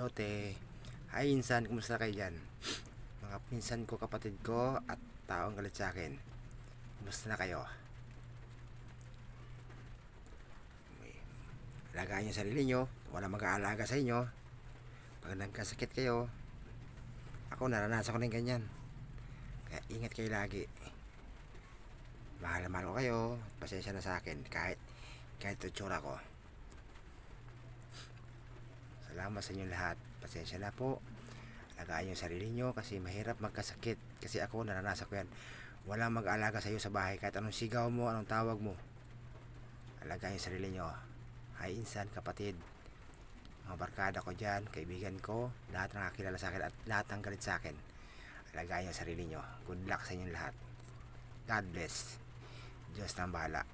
Lote. Hi insan, kumusta kayo dyan? Mga pinsan ko, kapatid ko at taong galit sa akin. Kumusta na kayo? Alagaan nyo sarili nyo. Wala mag-aalaga sa inyo. Pag nagkasakit kayo, ako naranasan ko na yung ganyan. Kaya ingat kayo lagi. Mahal na mahal ko kayo. Pasensya na sa akin kahit itsura ko. Salamat sa inyo lahat. Pasensya na po. Alagaan yung sarili nyo kasi mahirap magkasakit. Kasi ako naranasan ko yan. Walang mag-aalaga sa iyo sa bahay. Kahit anong sigaw mo, anong tawag mo. Alagaan yung sarili nyo. Hi insan, kapatid. Mga barkada ko dyan, kaibigan ko, lahat ng nakakilala sa akin at lahat ng galit sa akin. Alagaan yung sarili nyo. Good luck sa inyong lahat. God bless. Diyos na ang bahala.